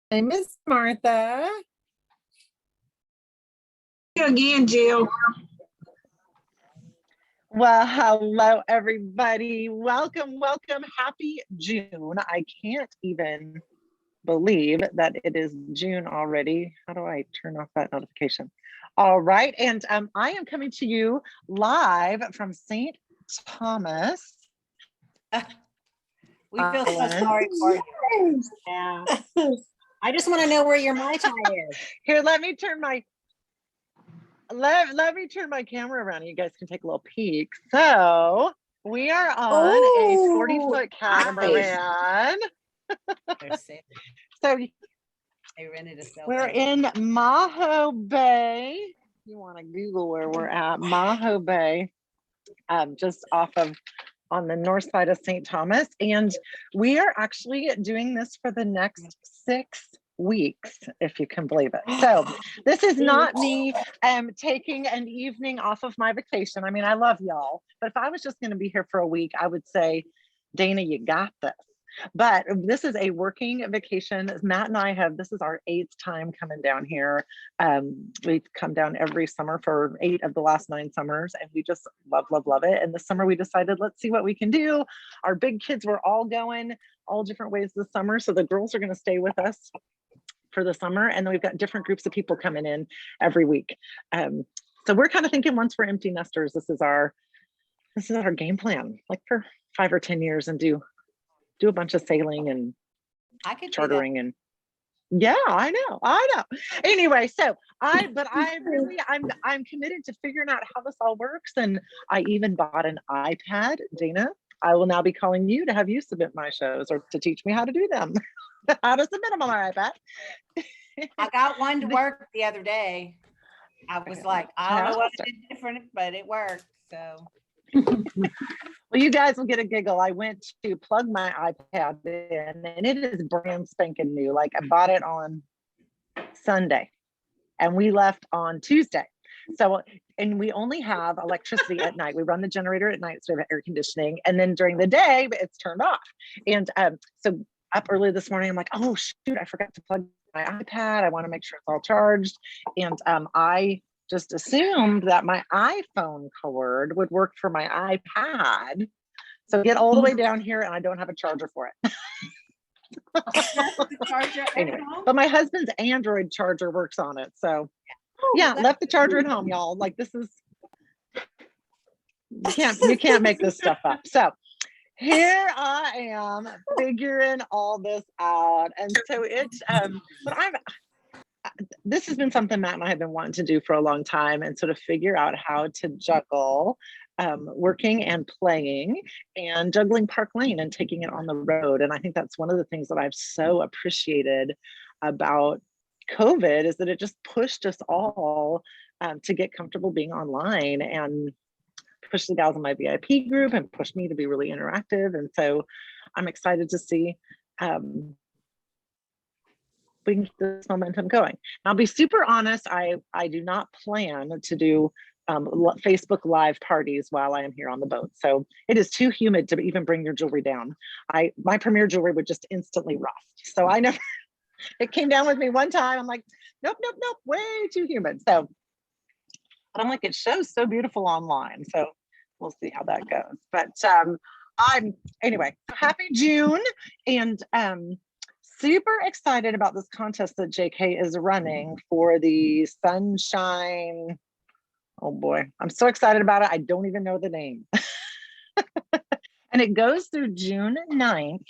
Hey, Miss Martha. You again, Jill. Well, hello, everybody. Welcome, welcome. Happy June. I can't even believe that it is June already. How do I turn off that notification? All right. And I am coming to you live from St. Thomas. We feel so sorry for you. Yeah. I just want to know where your Mai Tai is. Here, let me turn my camera around and you guys can take a little peek. So we are on a 40-foot catamaran. So They rented a cell we're phone. in Maho Bay. You want to Google where we're at, Maho Bay, just off of on the north side of St. Thomas. And we are actually doing this for the next 6 weeks, if you can believe it. So this is not me taking an evening off of my vacation. I mean, I love y'all, but if I was just going to be here for a week, I would say, Dana, you got this. But this is a working vacation. Matt and I this is our 8th time coming down here. We've come down every summer for 8 of the last 9 summers, and we just love, love, love it. And this summer we decided, let's see what we can do. Our big kids were all going all different ways this summer. So the girls are going to stay with us for the summer. And then we've got different groups of people coming in every week. So we're kind of thinking once we're empty nesters, this is our game plan, like for 5 or 10 years, and do a bunch of sailing and I could chartering and yeah, I know. Anyway, so I'm committed to figuring out how this all works. And I even bought an iPad. Dana, I will now be calling you to have you submit my shows or to teach me how to do them. How to submit them on my iPad. I got one to work the other day. I was like, I don't know what I did different, but it worked. So well, you guys will get a giggle. I went to plug my iPad in and it is brand spanking new. Like I bought it on Sunday and we left on Tuesday. So, and we only have electricity at night. We run the generator at night, so we have air conditioning. And then during the day, it's turned off. And so up early this morning, I'm like, oh shoot, I forgot to plug my iPad. I want to make sure it's all charged. And I just assumed that my iPhone cord would work for my iPad. So get all the way down here and I don't have a charger for it. Anyway, but my husband's Android charger works on it. So yeah, left the charger at home, y'all. Like this is, you can't make this stuff up. So here I am figuring all this out. And so it's, this has been something Matt and I have been wanting to do for a long time and sort of figure out how to juggle working and playing and juggling Park Lane and taking it on the road. And I think that's one of the things that I've so appreciated about COVID is that it just pushed us all to get comfortable being online and push the gals in my VIP group and push me to be really interactive. And so I'm excited to see we can keep this momentum going. And I'll be super honest, I do not plan to do Facebook Live parties while I am here on the boat. So it is too humid to even bring your jewelry down. My premier jewelry would just instantly rust. So I never, it came down with me one time. I'm like, nope, way too humid. So I'm like, it shows so beautiful online. So we'll see how that goes. But anyway, happy June and super excited about this contest that JK is running for the Sunshine. Oh boy, I'm so excited about it. I don't even know the name. And it goes through June 9th.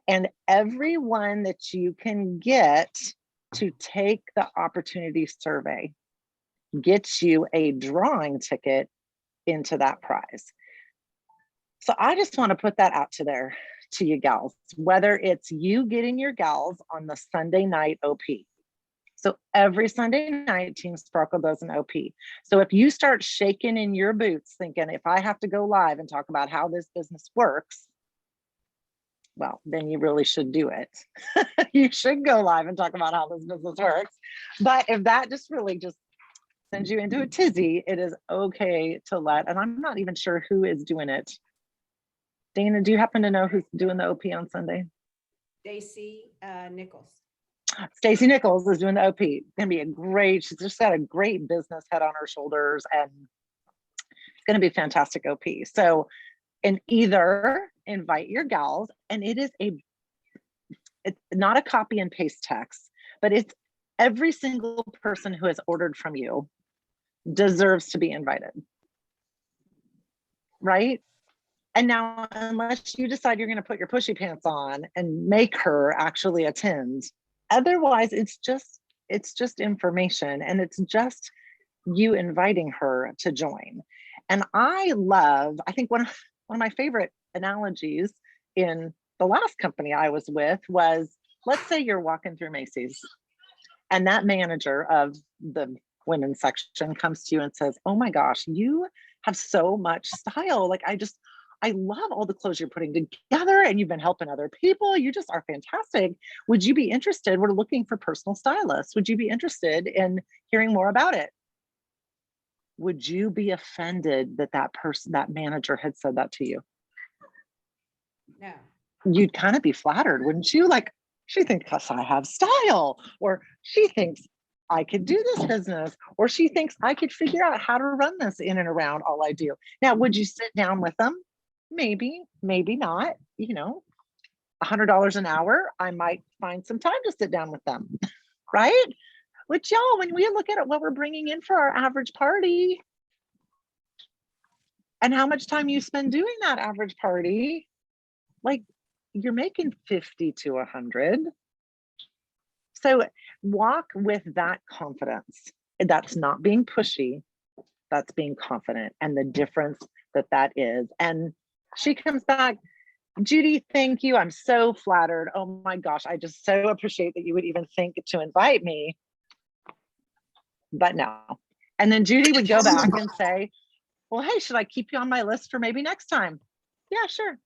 And everyone that you can get to take the opportunity survey gets you a drawing ticket into that prize. So I just want to put that out there to you gals, whether it's you getting your gals on the Sunday night OP. So every Sunday night, Team Sparkle does an OP. So if you start shaking in your boots thinking, if I have to go live and talk about how this business works, well, then you really should do it. You should go live and talk about how this business works. But if that just really just sends you into a tizzy, it is okay to let, and I'm not even sure who is doing it. Dana, do you happen to know who's doing the OP on Sunday? Stacy Nichols. Stacey Nichols is doing the OP. Gonna be a great, she's just got a great business head on her shoulders, and it's gonna be a fantastic OP. So, and either invite your gals, and it's not a copy and paste text, but it's every single person who has ordered from you deserves to be invited, right? And now, unless you decide you're going to put your pushy pants on and make her actually attend, otherwise it's just information, and it's just you inviting her to join. And I think one of my favorite analogies in the last company I was with was, let's say you're walking through Macy's and that manager of the women's section comes to you and says, oh my gosh, you have so much style. Like, I love all the clothes you're putting together, and you've been helping other people. You just are fantastic. Would you be interested? We're looking for personal stylists. Would you be interested in hearing more about it? Would you be offended that that manager had said that to you? No. You'd kind of be flattered, wouldn't you? Like, she thinks I have style, or she thinks I could do this business, or she thinks I could figure out how to run this in and around all I do. Now, would you sit down with them? Maybe, maybe not. $100 an hour, I might find some time to sit down with them, right? Which, y'all, when we look at what we're bringing in for our average party and how much time you spend doing that average party, like, you're making 50 to 100. So walk with that confidence. That's not being pushy, that's being confident, and the difference that is. And she comes back, Judy, thank you. I'm so flattered. Oh my gosh, I just so appreciate that you would even think to invite me. But no. And then Judy would go back and say, well, hey, should I keep you on my list for maybe next time? Yeah, sure.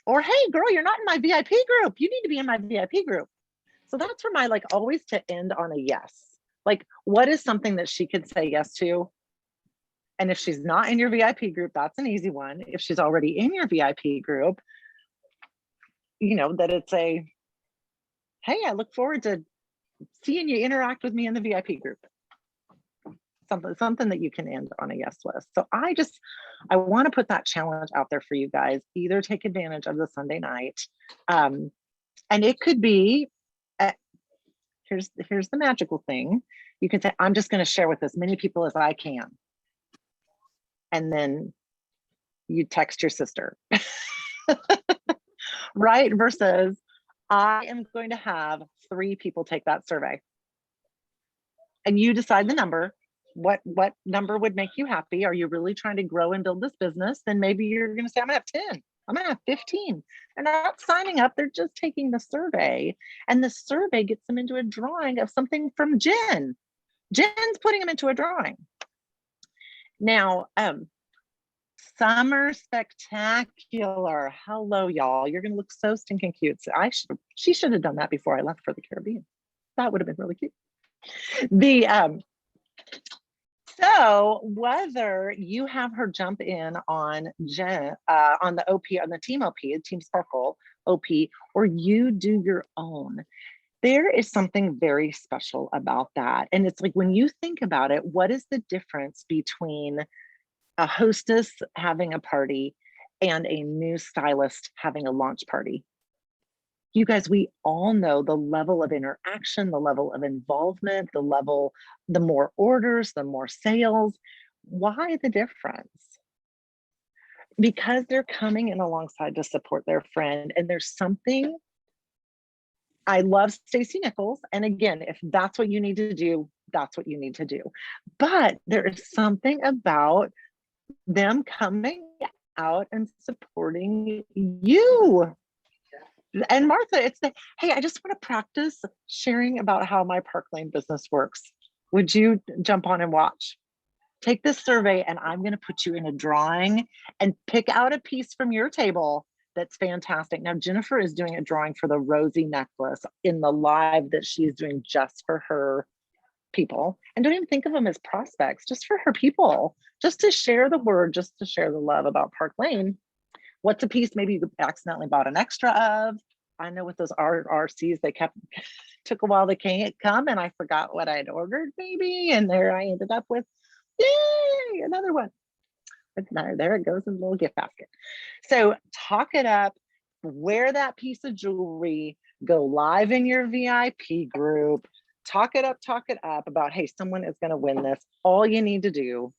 Or, hey, girl, you're not in my VIP group. You need to be in my VIP group. So that's for my, like, always to end on a yes. Like, what is something that she could say yes to? And if she's not in your VIP group, that's an easy one. If she's already in your VIP group, that it's a, hey, I look forward to seeing you interact with me in the VIP group. Something that you can end on a yes list. So I want to put that challenge out there for you guys. Either take advantage of the Sunday night, and it could be, here's the magical thing. You can say, I'm just going to share with as many people as I can. And then you text your sister, right? Versus, I am going to have 3 people take that survey. And you decide the number. What number would make you happy? Are you really trying to grow and build this business? Then maybe you're going to say, I'm going to have 10. I'm going to have 15. They're not signing up. They're just taking the survey. And the survey gets them into a drawing of something from Jen. Jen's putting them into a drawing. Now, Summer Spectacular. Hello, y'all. You're going to look so stinking cute. So she should have done that before I left for the Caribbean. That would have been really cute. So whether you have her jump in on Jen, on the OP, on the Team OP, Team Sparkle OP, or you do your own, there is something very special about that. And it's like, when you think about it, what is the difference between a hostess having a party and a new stylist having a launch party? You guys, we all know the level of interaction, the level of involvement, the more orders, the more sales. Why the difference? Because they're coming in alongside to support their friend. And there's something, I love Stacey Nichols. And again, if that's what you need to do, that's what you need to do. But there is something about them coming out and supporting you. And Martha, it's hey, I just want to practice sharing about how my Park Lane business works. Would you jump on and watch? Take this survey, and I'm going to put you in a drawing and pick out a piece from your table that's fantastic. Now, Jennifer is doing a drawing for the Rosie necklace in the live that she's doing just for her people. And don't even think of them as prospects, just for her people, just to share the word, just to share the love about Park Lane. What's a piece maybe you accidentally bought an extra of? I know with those RRCs, they took a while, they can't come, and I forgot what I'd ordered maybe. And there I ended up with, yay, another one. But there it goes in the little gift basket. So talk it up, wear that piece of jewelry, go live in your VIP group, talk it up about, hey, someone is going to win this. All you need to do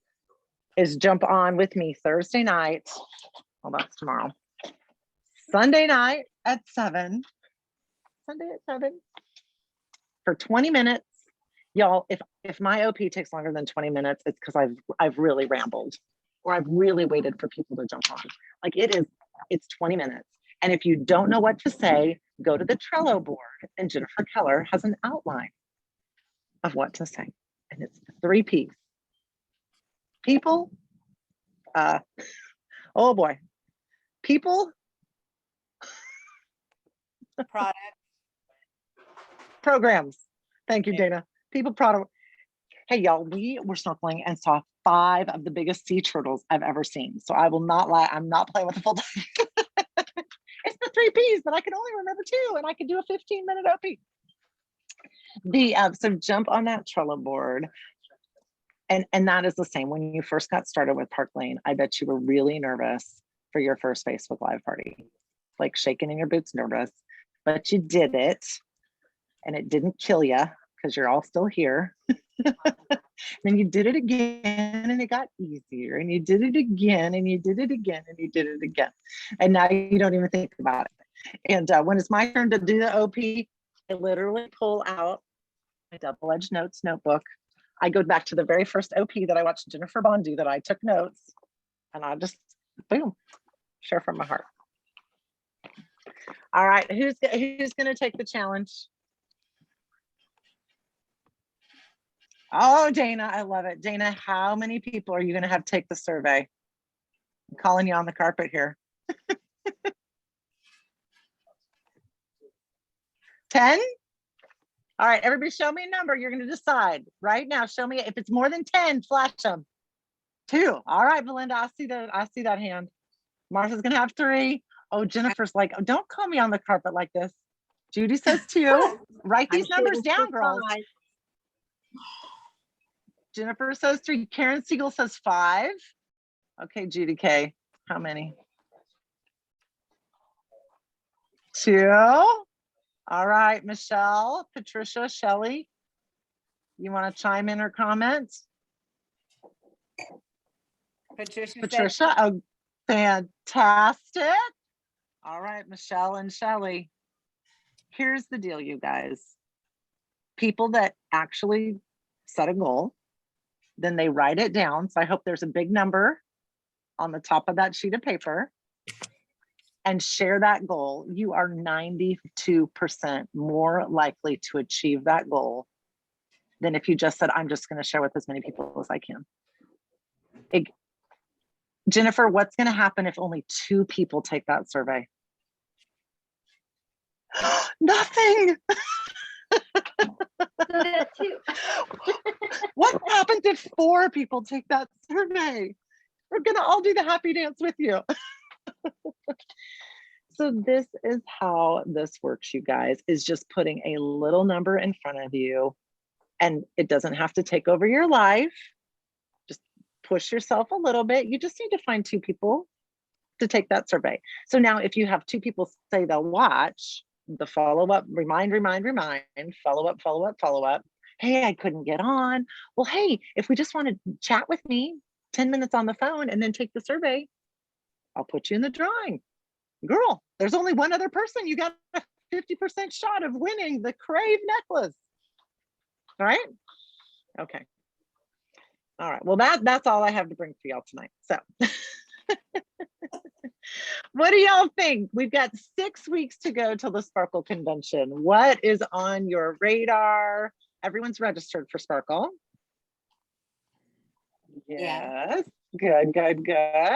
is jump on with me Thursday night. Well, that's tomorrow. Sunday night at 7. Sunday at 7 for 20 minutes. Y'all, if my OP takes longer than 20 minutes, it's because I've really rambled, or I've really waited for people to jump on. Like it's 20 minutes. And if you don't know what to say, go to the Trello board, and Jennifer Keller has an outline of what to say. And it's 3 P's. People, oh boy, people, Product. programs. Thank you, Dana. People, product. Hey, y'all, we were snorkeling and saw 5 of the biggest sea turtles I've ever seen. So I will not lie. I'm not playing with the full time. It's the 3 Ps, but I can only remember 2, and I can do a 15-minute OP. So jump on that Trello board. And that is the same. When you first got started with Park Lane, I bet you were really nervous for your first Facebook Live party, like shaking in your boots, nervous, but you did it, and it didn't kill you because you're all still here. Then you did it again, and it got easier, and you did it again, and you did it again, and you did it again. And now you don't even think about it. And when it's my turn to do the OP, I literally pull out my double-edged notes notebook. I go back to the very first OP that I watched Jennifer Bond do, that I took notes, and I just, boom, share from my heart. All right, who's gonna take the challenge? Oh, Dana, I love it. Dana, how many people are you gonna have take the survey? I'm calling you on the carpet here. 10? All right, everybody show me a number. You're gonna decide right now. Show me, if it's more than 10, flash them. 2. All right, Belinda, I see that hand. Martha's gonna have 3. Oh, Jennifer's like, oh, don't call me on the carpet like this. Judy says 2. Write these numbers down, girls. 5. Jennifer says 3. Karen Siegel says 5. Okay, Judy K, how many? 2. All right, Michelle, Patricia, Shelley, you want to chime in or comment? Patricia, oh, fantastic. All right, Michelle and Shelley. Here's the deal, you guys. People that actually set a goal, then they write it down. So I hope there's a big number on the top of that sheet of paper, and share that goal. You are 92% more likely to achieve that goal than if you just said, I'm just going to share with as many people as I can. Jennifer, what's going to happen if only 2 people take that survey? Nothing. What happens if 4 people take that survey? We're going to all do the happy dance with you. So this is how this works, you guys, is just putting a little number in front of you, and it doesn't have to take over your life. Just push yourself a little bit. You just need to find 2 people to take that survey. So now if you have 2 people say they'll watch, the follow-up, remind, follow-up. Hey, I couldn't get on. Well, hey, if we just want to chat with me 10 minutes on the phone and then take the survey, I'll put you in the drawing. Girl, there's only one other person. You got a 50% shot of winning the Crave necklace. All right? Okay. All right. Well, that's all I have to bring for y'all tonight. So what do y'all think? We've got 6 weeks to go till the Sparkle Convention. What is on your radar? Everyone's registered for Sparkle. Yes. Good.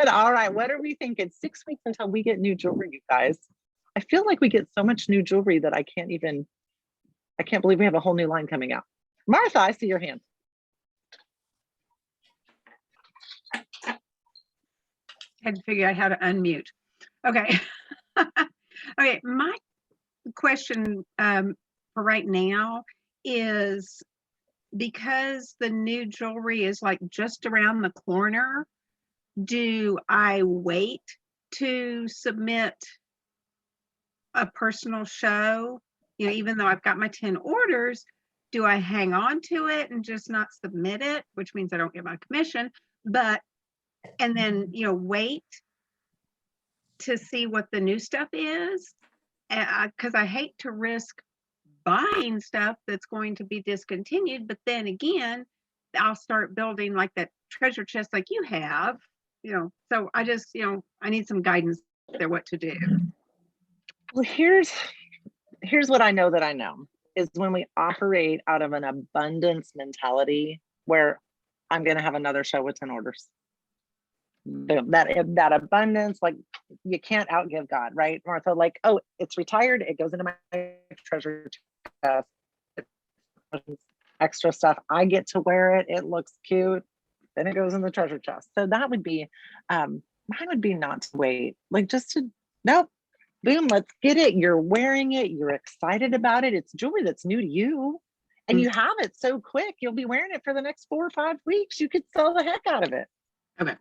All right. What are we thinking? 6 weeks until we get new jewelry, you guys. I feel like we get so much new jewelry that I can't believe we have a whole new line coming out. Martha, I see your hand. Had to figure out how to unmute. Okay. Okay, question for right now is, because the new jewelry is like just around the corner, do I wait to submit a personal show? You know, even though I've got my 10 orders, do I hang on to it and just not submit it, which means I don't get my commission, and then, wait to see what the new stuff is? Because I hate to risk buying stuff that's going to be discontinued, but then again, I'll start building like that treasure chest like you have, so I just, I need some guidance there what to do. Well, here's what I know that I know is when we operate out of an abundance mentality where I'm going to have another show with 10 orders. That abundance, like you can't outgive God, right, Martha? Like, oh, it's retired, it goes into my treasure chest, extra stuff, I get to wear it, it looks cute, then it goes in the treasure chest. So that would be mine would be not to wait, like just to nope, boom, let's get it. You're wearing it, you're excited about it, it's jewelry that's new to you, and you have it so quick, you'll be wearing it for the next 4 or 5 weeks. You could sell the heck out of it. Okay.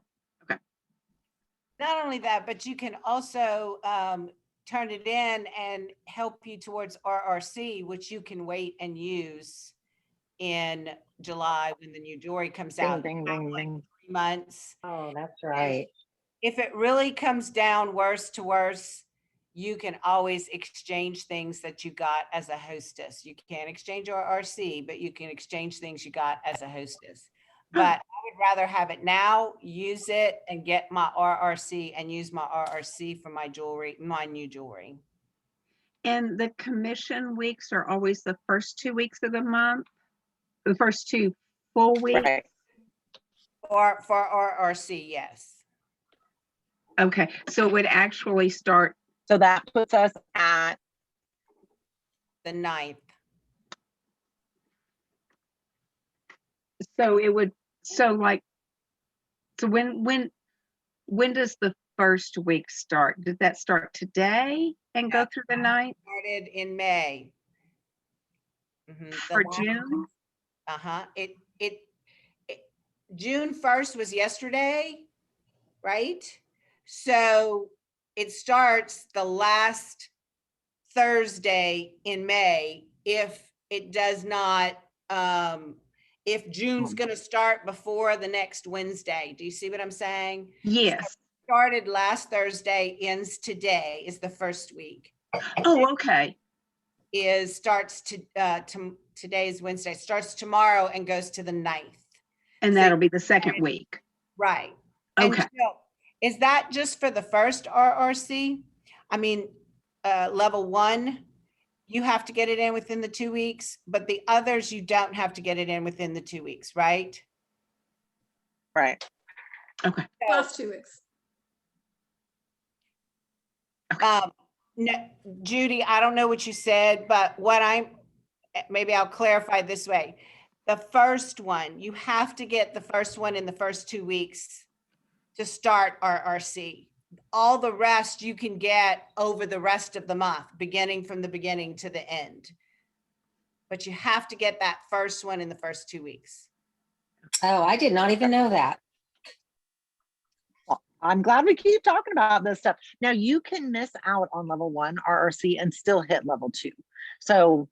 Not only that, but you can also turn it in and help you towards RRC, which you can wait and use in July when the new jewelry comes out. Ding, ding, ding. 3 months. Oh, that's right. If it really comes down worse to worse, you can always exchange things that you got as a hostess. You can't exchange RRC, but you can exchange things you got as a hostess. But I would rather have it now, use it, and get my RRC and use my RRC for my jewelry, my new jewelry. And the commission weeks are always the first 2 weeks of the month, the first 2 full weeks. Right. Or for RRC, yes. Okay, so it would actually start. So that puts us at The 9th. So it would. So when does the first week start? Did that start today and go through the 9th? Started in May. For June? It June 1st was yesterday, right? So it starts the last Thursday in May if it does not, if June's going to start before the next Wednesday. Do you see what I'm saying? Yes. So started last Thursday, ends today, is the first week. Oh, okay. Starts to today's Wednesday, starts tomorrow and goes to the 9th. And that'll be the second week. Right. Okay. And so, is that just for the first RRC? I mean, level 1, you have to get it in within the 2 weeks, but the others, you don't have to get it in within the 2 weeks, right? right. Okay. Last 2 weeks. No, Judy, I don't know what you said, but maybe I'll clarify this way. The first one, you have to get the first one in the first 2 weeks to start RRC. All the rest you can get over the rest of the month, beginning from the beginning to the end. But you have to get that first one in the first 2 weeks. Oh, I did not even know that. Well, I'm glad we keep talking about this stuff. Now you can miss out on level 1 RRC and still hit level 2. So,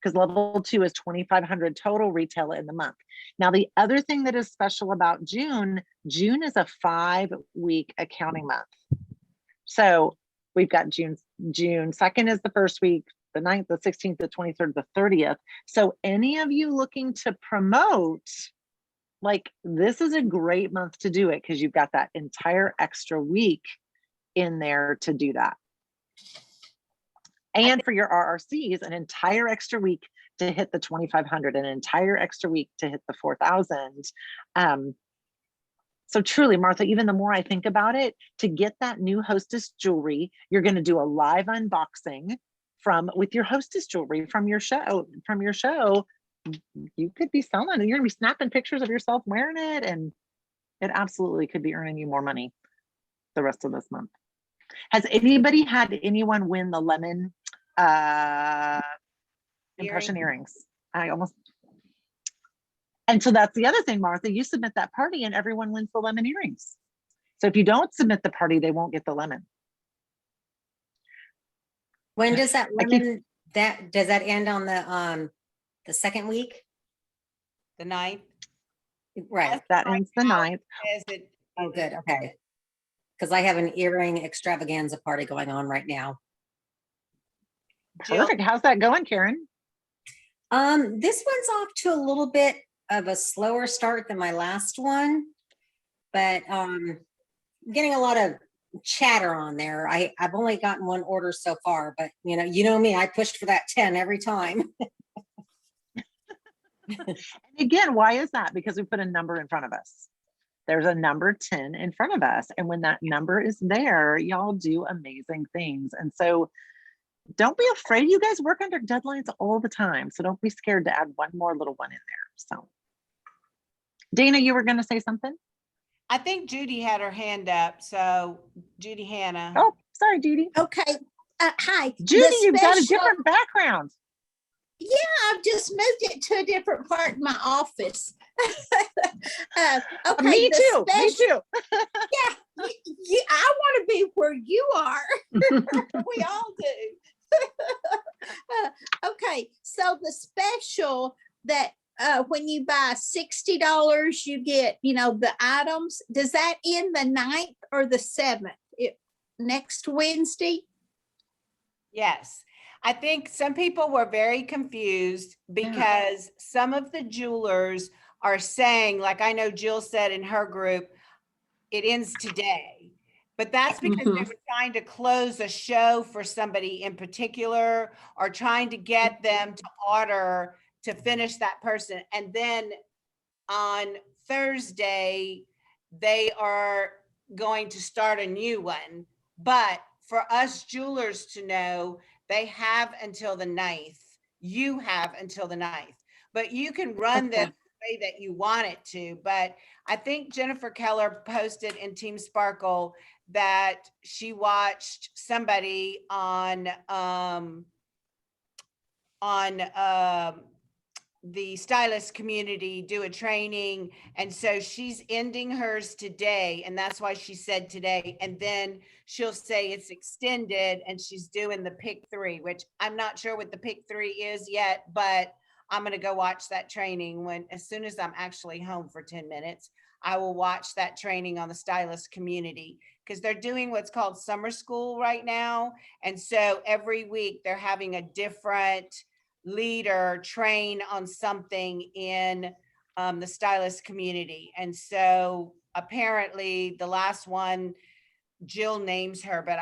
because level 2 is 2,500 total retail in the month. Now, the other thing that is special about June is a 5-week accounting month. So we've got June 2nd is the first week, the 9th, the 16th, the 23rd, the 30th. So any of you looking to promote, like, this is a great month to do it because you've got that entire extra week in there to do that. And for your RRCs, an entire extra week to hit the 2,500, an entire extra week to hit the 4,000. So truly, Martha, even the more I think about it, to get that new hostess jewelry, you're going to do a live unboxing with your hostess jewelry from your show. You could be selling, and you're going to be snapping pictures of yourself wearing it, and it absolutely could be earning you more money the rest of this month. Has anybody had anyone win the lemon impression earrings. And so that's the other thing, Martha, you submit that party and everyone wins the lemon earrings. So if you don't submit the party, they won't get the lemon. When does that I keep- lemon, does that end on the second week? The 9th. Right. That ends the 9th. Is it? Oh, good. Okay. Because I have an earring extravaganza party going on right now. Jill, Perfect. How's that going, Karen? This one's off to a little bit of a slower start than my last one, but getting a lot of chatter on there. I've only gotten one order so far, but you know me, I pushed for that 10 every time. Again, why is that? Because we put a number in front of us. There's a number 10 in front of us. And when that number is there, y'all do amazing things. And so don't be afraid. You guys work under deadlines all the time. So don't be scared to add one more little one in there. So Dana, you were going to say something? I think Judy had her hand up. So Judy Hannah. Oh, sorry, Judy. Okay. Hi. Judy, The you've got a special- different background. I've just moved it to a different part of my office. Okay. Me the too. Me special- too. I want to be where you are. We all do. Okay. So the special that when you buy $60, you get, the items. Does that end the 9th or the 7th? Next Wednesday? Yes. I think some people were very confused because some of the jewelers are saying, like I know Jill said in her group, it ends today. But that's because they were trying to close a show for somebody in particular or trying to get them to order to finish that person. And then on Thursday, they are going to start a new one. But for us jewelers to know, they have until the 9th. You have until the 9th. But you can run this the way that you want it to. But I think Jennifer Keller posted in Team Sparkle that she watched somebody on the stylist community do a training. And so she's ending hers today. And that's why she said today. And then she'll say it's extended and she's doing the pick 3, which I'm not sure what the pick 3 is yet, but I'm going to go watch that training as soon as I'm actually home for 10 minutes. I will watch that training on the stylist community because they're doing what's called summer school right now. And so every week they're having a different leader train on something in the stylist community. And so apparently the last one, Jill names her, but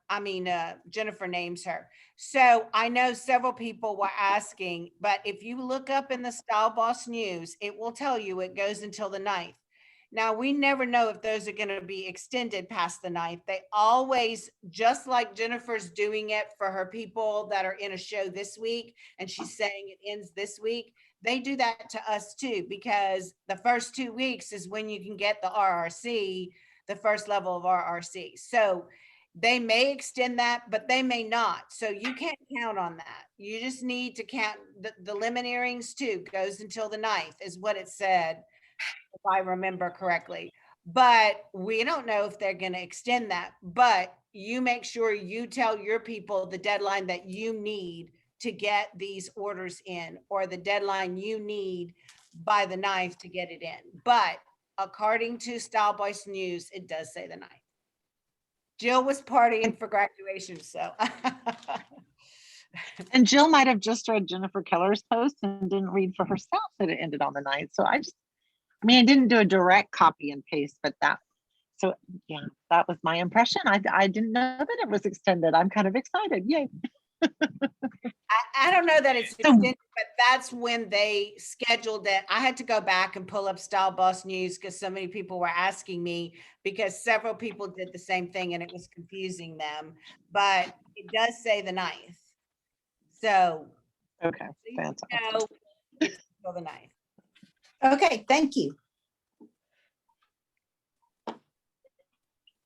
I mean, Jennifer names her. So I know several people were asking, but if you look up in the Style Boss News, it will tell you it goes until the 9th. Now, we never know if those are going to be extended past the 9th. They always, just like Jennifer's doing it for her people that are in a show this week, and she's saying it ends this week, they do that to us too, because the first 2 weeks is when you can get the RRC, the first level of RRC. So they may extend that, but they may not. So you can't count on that. You just need to count the lemon earrings too, goes until the 9th is what it said, if I remember correctly. But we don't know if they're going to extend that. But you make sure you tell your people the deadline that you need to get these orders in, or the deadline you need by the 9th to get it in. But according to Style Boss News, it does say the 9th. Jill was partying for graduation, so. And Jill might have just read Jennifer Keller's post and didn't read for herself that it ended on the 9th. So I didn't do a direct copy and paste, but that was my impression. I didn't know that it was extended. I'm kind of excited. Yay. I don't know that it's extended, but that's when they scheduled it. I had to go back and pull up Style Boss News because so many people were asking me, because several people did the same thing and it was confusing them. But it does say the 9th. So Okay, fantastic. It's until the 9th. Okay. Thank you.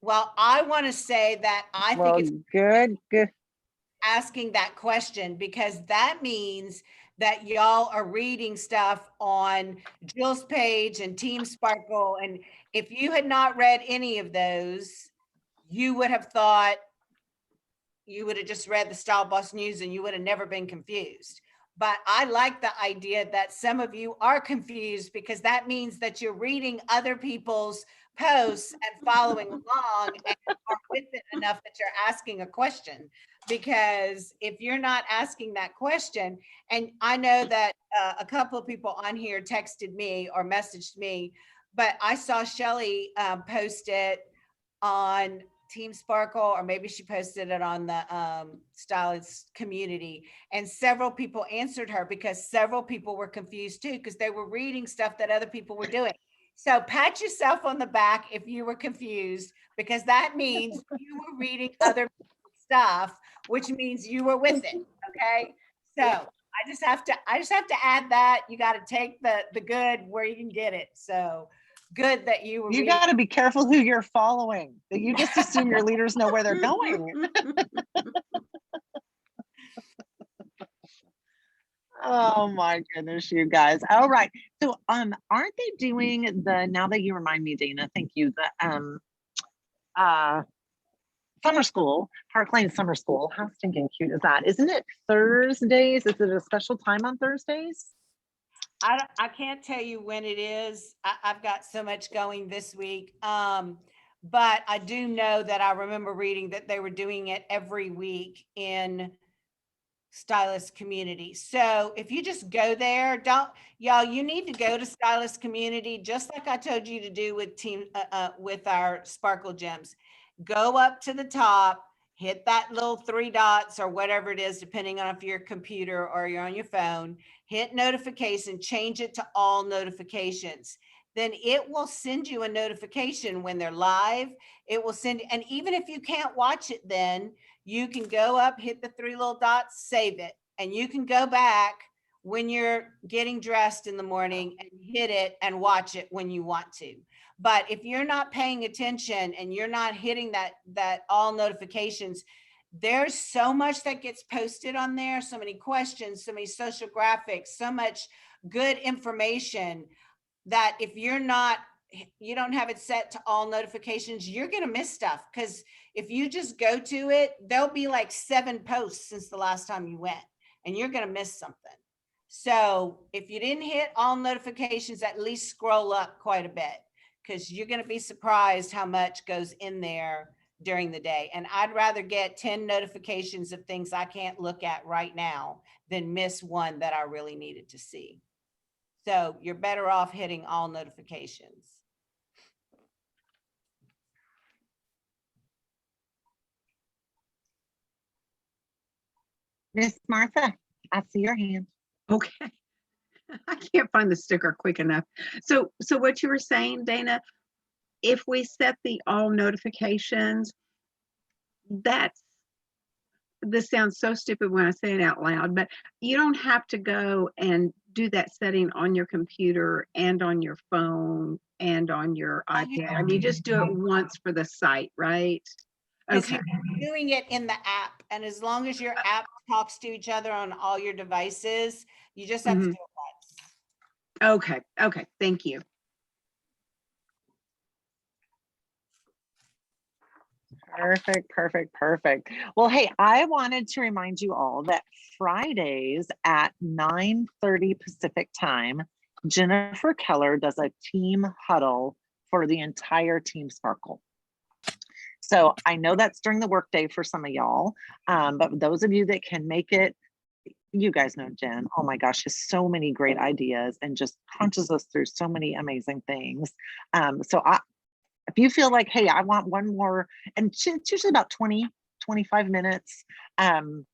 Well, I want to say that I think it's good. asking that question, because that means that y'all are reading stuff on Jill's page and Team Sparkle. And if you had not read any of those, you would have thought you would have just read the Style Boss News and you would have never been confused. But I like the idea that some of you are confused, because that means that you're reading other people's posts and following along and are with it enough that you're asking a question. Because if you're not asking that question, and I know that a couple of people on here texted me or messaged me, but I saw Shelly post it on Team Sparkle, or maybe she posted it on the stylist community, and several people answered her, because several people were confused too, because they were reading stuff that other people were doing. So pat yourself on the back if you were confused, because that means you were reading other people's stuff, which means you were with it. Okay. So I just have to add that. You got to take the good where you can get it. So good that you were You reading. got to be careful who you're following. That you just assume your leaders know where they're going. Oh my goodness, you guys. All right. So aren't they doing now that you remind me, Dana, thank you, the summer school, Park Lane Summer School. How stinking cute is that? Isn't it Thursdays? Is it a special time on Thursdays? I can't tell you when it is. I've got so much going this week. But I do know that I remember reading that they were doing it every week in Stylist Community. So if you just go there, y'all, you need to go to Stylist Community, just like I told you to do with with our Sparkle Gems. Go up to the top, hit that little 3 dots or whatever it is, depending on if you're a computer or you're on your phone, hit notification, change it to all notifications. Then it will send you a notification when they're live. It will send, and even if you can't watch it, then you can go up, hit the 3 little dots, save it. And you can go back when you're getting dressed in the morning and hit it and watch it when you want to. But if you're not paying attention and you're not hitting that all notifications, there's so much that gets posted on there, so many questions, so many social graphics, so much good information, that if you don't have it set to all notifications, you're going to miss stuff. Because if you just go to it, there'll be like 7 posts since the last time you went, and you're going to miss something. So if you didn't hit all notifications, at least scroll up quite a bit, because you're going to be surprised how much goes in there during the day. And I'd rather get 10 notifications of things I can't look at right now than miss one that I really needed to see. So you're better off hitting all notifications. Miss Martha, I see your hand. Okay. I can't find the sticker quick enough. So what you were saying, Dana, if we set the all notifications, this sounds so stupid when I say it out loud, but you don't have to go and do that setting on your computer and on your phone and on your iPad. I mean, you just do it once for the site, right? Because Okay. you're doing it in the app, and as long as your app talks to each other on all your devices, you just have to do it once. Okay. Okay. Thank you. Perfect, perfect, perfect. Well, hey, I wanted to remind you all that Fridays at 9:30 Pacific time, Jennifer Keller does a team huddle for the entire Team Sparkle. So I know that's during the workday for some of y'all, but those of you that can make it, you guys know Jen, oh my gosh, has so many great ideas and just crunches us through so many amazing things. So if you feel like, hey, I want one more, and it's usually about 20-25 minutes, and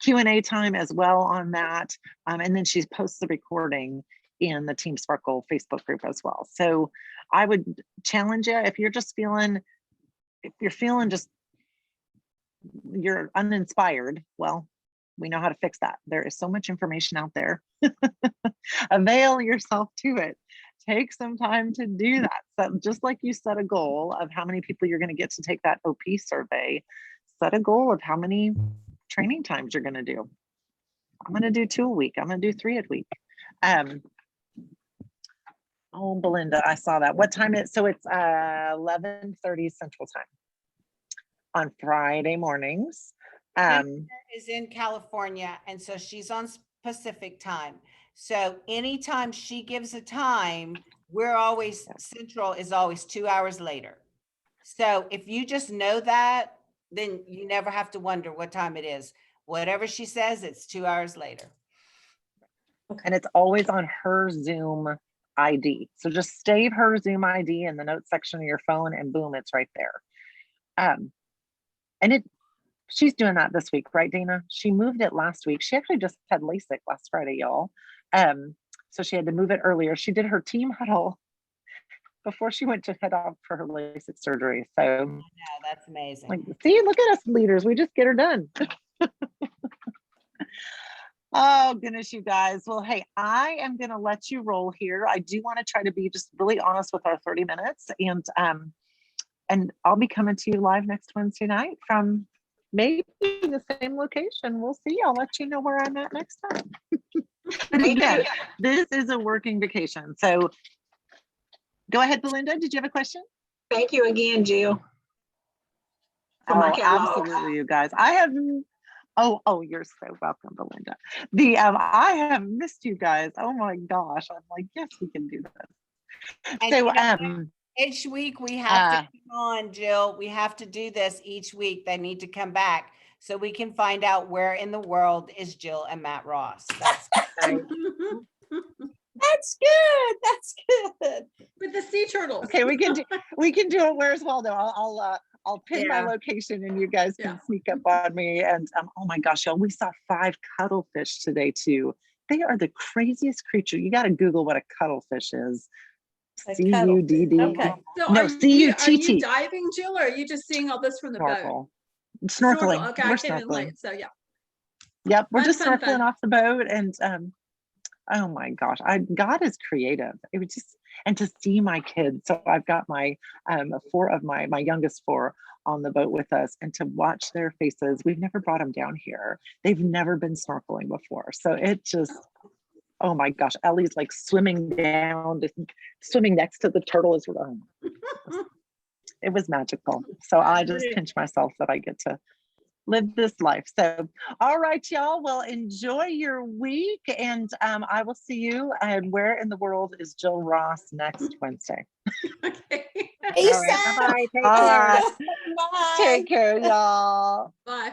Q&A time as well on that. And then she posts the recording in the Team Sparkle Facebook group as well. So I would challenge you, if you're feeling just, you're uninspired, well, we know how to fix that. There is so much information out there. Avail yourself to it. Take some time to do that. So just like you set a goal of how many people you're going to get to take that OP survey, set a goal of how many training times you're going to do. I'm going to do 2 a week. I'm going to do 3 a week. Oh, Belinda, I saw that. What time is, so it's 11:30 Central Time on Friday mornings. Is in California, and so she's on Pacific time. So anytime she gives a time, we're always, Central is always 2 hours later. So if you just know that, then you never have to wonder what time it is. Whatever she says, it's 2 hours later. And it's always on her Zoom ID. So just save her Zoom ID in the notes section of your phone and boom, it's right there. And she's doing that this week, right, Dana? She moved it last week. She actually just had LASIK last Friday, y'all. So she had to move it earlier. She did her team huddle before she went to head off for her LASIK surgery. So Yeah, that's amazing. like, see, look at us leaders. We just get her done. Oh goodness, you guys. Well, hey, I am going to let you roll here. I do want to try to be just really honest with our 30 minutes, and I'll be coming to you live next Wednesday night from maybe the same location. We'll see. I'll let you know where I'm at next time. But again, this is a working vacation. So go ahead, Belinda. Did you have a question? Thank you again, Jill. For Oh, my catalog. absolutely, you guys. Oh, you're so welcome, Belinda. I have missed you guys. Oh my gosh. I'm like, yes, we can do this. And So, you know, each week we have to come on, Jill. We have to do this each week. They need to come back so we can find out where in the world is Jill and Matt Ross. That's That's good. That's good. With the sea turtles. okay, we can do it. Where's Waldo? I'll pin my Yeah. location and you guys can Yeah. sneak up on me. And oh my gosh, y'all, we saw 5 cuttlefish today too. They are the craziest creature. You got to Google what a cuttlefish is. A C-U-D-D. Okay. So No, are C-U-T-T. you diving, Jill, or are you just seeing all this from the boat? Snorkel. Snorkeling. Okay, I We're came in snorkeling. late, so yeah. Yep, we're Fun, just fun, snorkeling fun. off the boat, and oh my gosh, God is creative. It was just, and to see my kids. So I've got my 4 of my youngest 4 on the boat with us, and to watch their faces. We've never brought them down here. They've never been snorkeling before, so it just. Oh my gosh, Ellie's like swimming next to the turtle. It was magical. So I just pinch myself that I get to live this life. So, all right, y'all. Well, enjoy your week, and I will see you. And where in the world is Jill Ross next Wednesday? Okay. Peace All right. out. Bye-bye. Take All care. right. Bye. Take care, y'all. Bye.